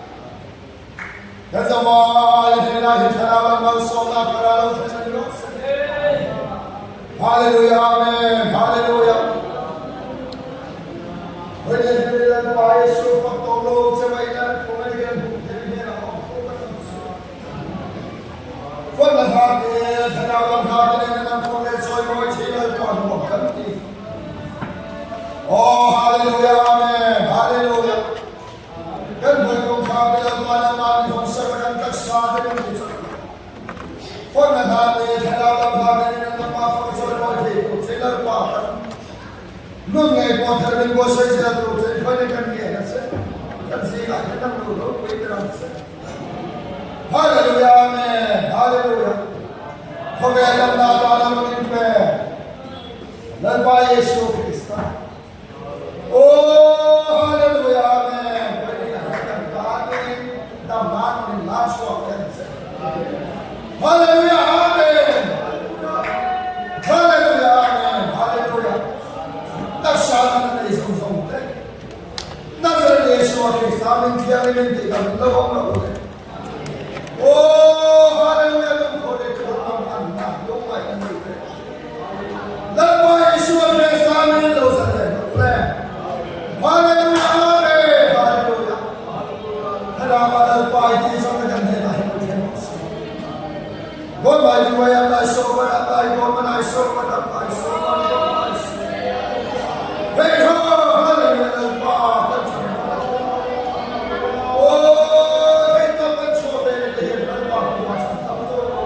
Kezamal ilahi ta'ala mansona karalo fenalo. Haleluya amen. Haleluya. Wajah bilang bahaya syufak tolong sebaikan pengajian bukti na Fana hati ta'ala hati dengan pole soy moy chilal kan. Oh haleluya amen. Haleluya. thao làm hàng nên nó mà phong soi mọi thì cũng sẽ là quả lúc ngày qua thời mình qua xây ra tụ sẽ phải đi cần nghĩa là sẽ cần gì lại cái năng lượng đó quý cái sẽ Hallelujah amen Hallelujah không về làm nào đó làm mình về lần ba Giêsu Christ oh Hallelujah amen vậy thì hãy cầm ta đi làm nào mình làm sao cái sẽ Hallelujah amen Hallelujah amen Hallelujah ta sáng nay này sống sống thế ta giờ Giêsu Christ mình thiêng mình thì làm lâu không lâu thế oh Hallelujah chúng tôi để chúng ta ăn ngon lúc này ăn được thế lần ba Giêsu Christ mình lâu giờ này thế Hallelujah amen Hallelujah thế là mà lần ba thì sao cái này là không thể God by the way I'm not so but I'm not God but I so but I'm not so but I'm not so Hey ho hallelujah lần ba oh hey tâm bên số về để hiện lần ba của mà sẵn tâm rồi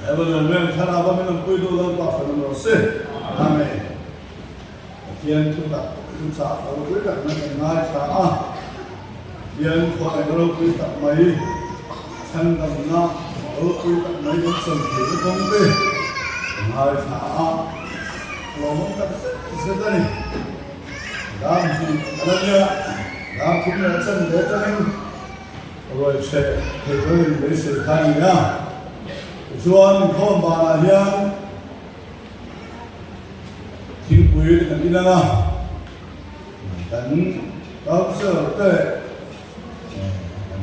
Evolumen karaba minum kuidu lalu apa nama se, amin. Kian kita kalau kita mengenai cara, kian kalau kalau kita mai, sendangna kalau kita mai macam itu kompe, mengenai cara, kalau kita sedari, dalam punya macam desain, kalau saya desain desain ya. Chuan khom ba hian ทิ้งปุ๋ยกันนี่นะกันเราเสิร์ฟได้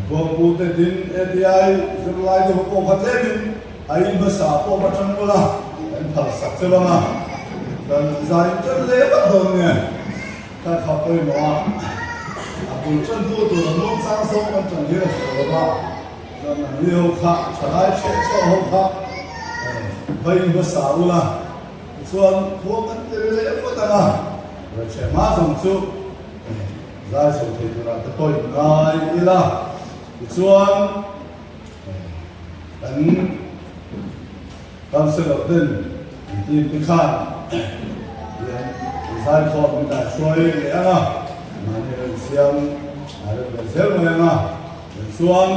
พวกผู้เดินเอทีไอสุดท้ายที่พวกพัฒน์นี่ไอ้ภาษาพวกพัฒน์ก็ละเป็นภาษาเซลล์นะกันใจจนเละก็โดนเนี่ยถ้าเขาไปหมอผู้จนผู้ตัวน้องสร้างสมกันจนเยอะสุดละจนเลี้ยวขาใช้เช็ดโซ่ขาไปภาษาอุละส่วนพวกกันจะเละก็ได้นะเราใช้มาสมสุใจสุดที่เราจะต่อยง่ายอีละส่วนกันการเสนอเดินที่พิฆาตใจพอมันได้ช่วยเลยนะมันเป็นเสียงอะไรเป็นเสียงอะไรนะส่วน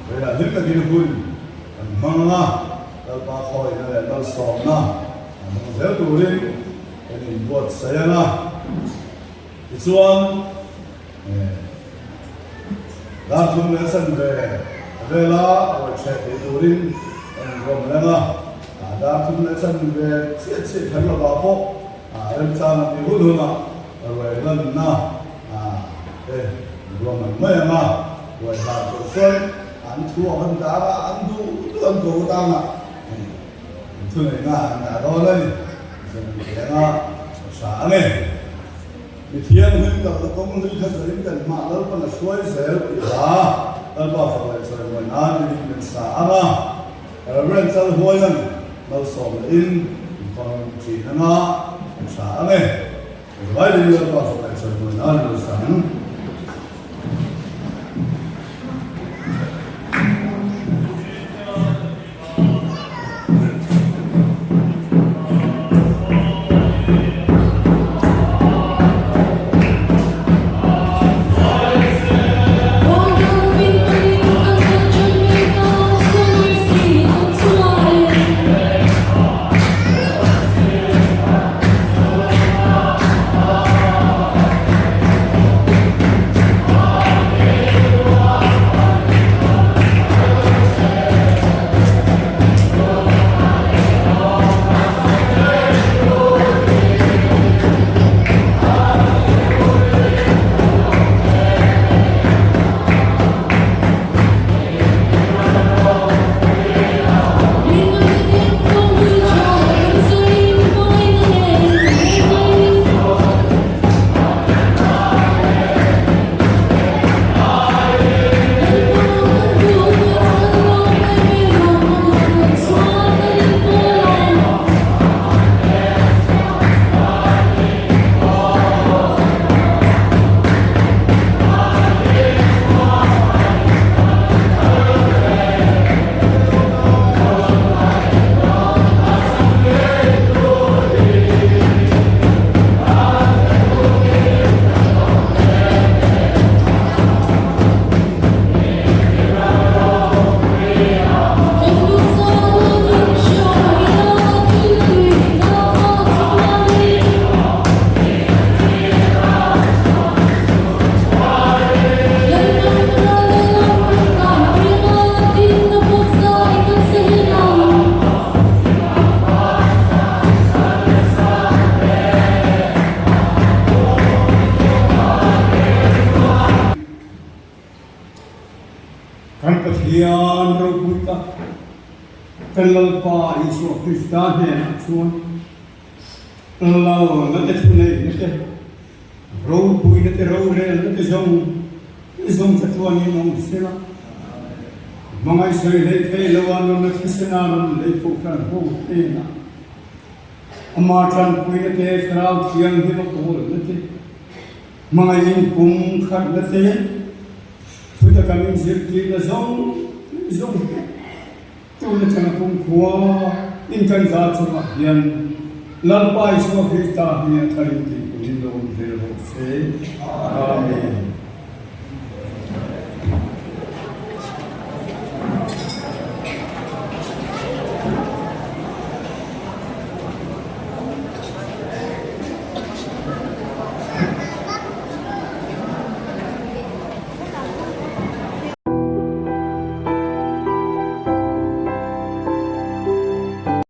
เวลาที่เรากินบุญมันนะเราปาคอยนั่นแหละเราสอนนะมันเสียตัวเองเป็นบทเสียนะส่วนเราทุ่มเงินสั่งเวลาเราใช้ตัวเองรวมแล้วนะเราทุ่มเงินสั่งเสียทั้งเราบ้าพอเรื่องการมีหุ่นนะเราเรื่องนะรวมมันไม่มาเวลาตัวส่วนอันทั่วมันด่าอันดูอันโตต่างอ่ะทุกอย่างนะเราเลยส่วนเรื่องนะสาเนี่ยมีเทียนหุ่นกับตะกงหุ่นข้าศึกกันมาแล้วก็มาช่วยเสริมอีกแล้วก็ฝากส่วนวันนั้นมีเป็นสานะเราเรื่องจะหัวยังเราสอนอินความจริงนะสาเนี่ยไว้เดี๋ยวก็ฝากส่วนวันนั้นเราสั่งkan kasihan rubuta kalal pa Isu Kristus na chuan lao na te tunai na te ro bui na te ro re na te zong sa tuan ni mong sila mga isay le kay lawan na kisinaran le po kan ho na amatran pui na te krau tiang hinapol na te mga yung kung na te Puda kami sirti na zong tu na chana kung kuwa inkan za chuma yan lalpa Isu Krista hiya tharinti kunin lo se amen